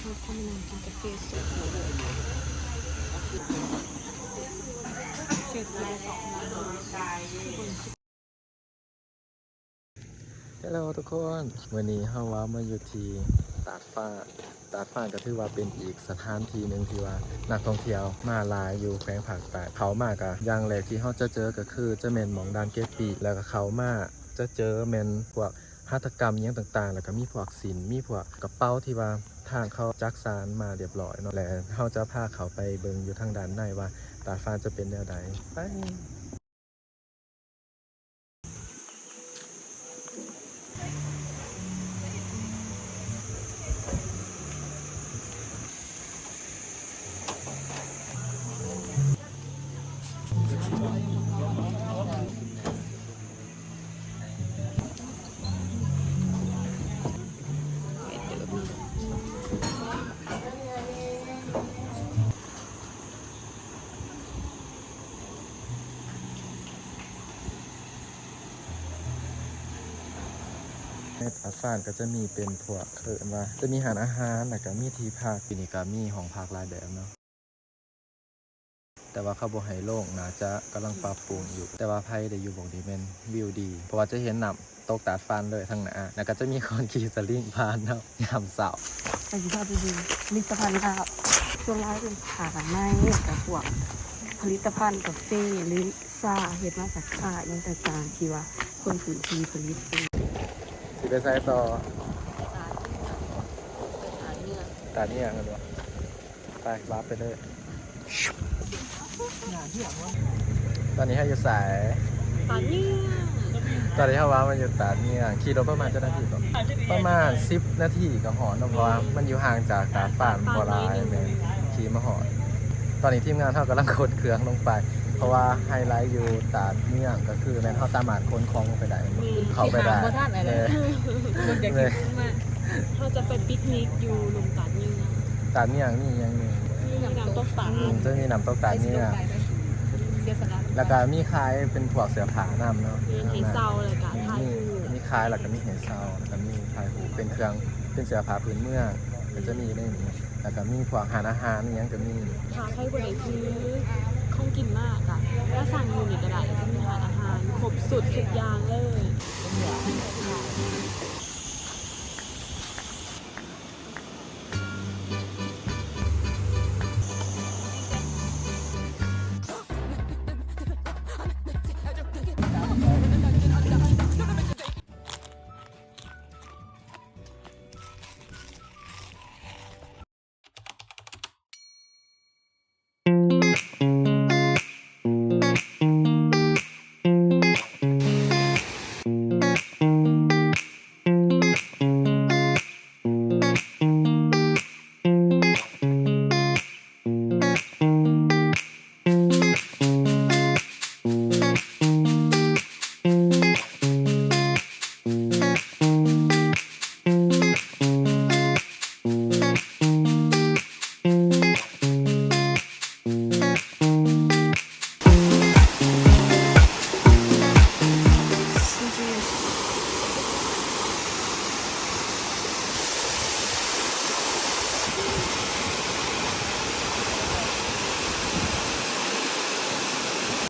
เราเข้ามานั่งกินกาแฟสดเช็ดลายต่อมาฮัลโหลทุกคนวันนี้เฮาว่ามาอยู่ที่ตาดฟ้าก็ถือว่าเป็นอีกสถานที่หนึ่งที่ว่านักท่องเที่ยวมาหลายอยู่แขวงภาคใต้เขามากอะอย่างแรกที่เฮาจะเจอก็คือจะแม่นหม่องด่านเกตปีแล้วก็เขามาจะเจอแม่นพวกหัตถกรรมอย่างต่างๆแล้วก็มีพวกศิลป์มีพวกกระเป๋าที่ว่าทางเขาจักสานมาเรียบร้อยเนาะและเฮาจะพาเขาไปเบิ่งอยู่ทางด้านในว่าตาดฟ้าจะเป็นแนวใดไปในตาดฟ้าก็จะมีเป็นพวกว่าจะมีอาหารแล้วก็มีที่พักที่นี่ก็มีห้องพักหลายแบบเนาะแต่ว่าเขาบ่ให้โล่งน่าจะกำลังปรับปรุงอยู่แต่ว่าไผได้อยู่บ่ดีแม่นวิวดีเพราะว่าจะเห็นน้ำตกตาดฟ้าเลยทั้งหน้าแล้วก็จะมีคนขี่สลิงผ่านเนาะยามเช้าไปดูภาพดีๆผลิตภัณฑ์ค่ะช่วงแรกเป็นขาไม้กับพวกผลิตภัณฑ์กาแฟหรือซาเห็ดมาจากซาอย่างต่างๆที่ว่าคนพื้นที่ผลิตเองสิไปใส่ต่อตาเนี่ยกันวะไปวาร์ปไปเลยตอนนี้ให้อยู่สายตอนนี้ตอนนี้เขาว่ามันอยู่ตาเนี่ยขี่รถประมาณจะนาทีก่อนประมาณ10 นาทีก็หอนเพราะว่ามันอยู่ห่างจากตาดฟ้าบ่หลายแม่ขี่มาหอนตอนนี้ทีมงานเขากำลังขนเครื่องลงไปเพราะว่าไฮไลท์อยู่ตาดเนี่ยก็คือแม่นเขาสามารถขนของลงไปได้เขาไปได้เลยเขาจะไปปิกนิกอยู่ลงตัดยืนตาดเนี่ยนี่ยังมีน้ำตกตาจะมีน้ำตกตาดเนี่ยแล้วก็มีคล้ายเป็นพวกเสือผานำเนาะมีเซาอะไรกันมีคล้ายแล้วก็มีเห็ดเซาแล้วก็มีคล้ายหูเป็นเครื่องเป็นเสือผาพื้นเมืองก็จะมีได้นี้แล้วก็มีพวกอาหารนี่ยังก็มีทาให้บริคือของกินมากอะถ้าสั่งอยู่นี่ก็ได้จะมีอาหารครบสุดทุกอย่างเลย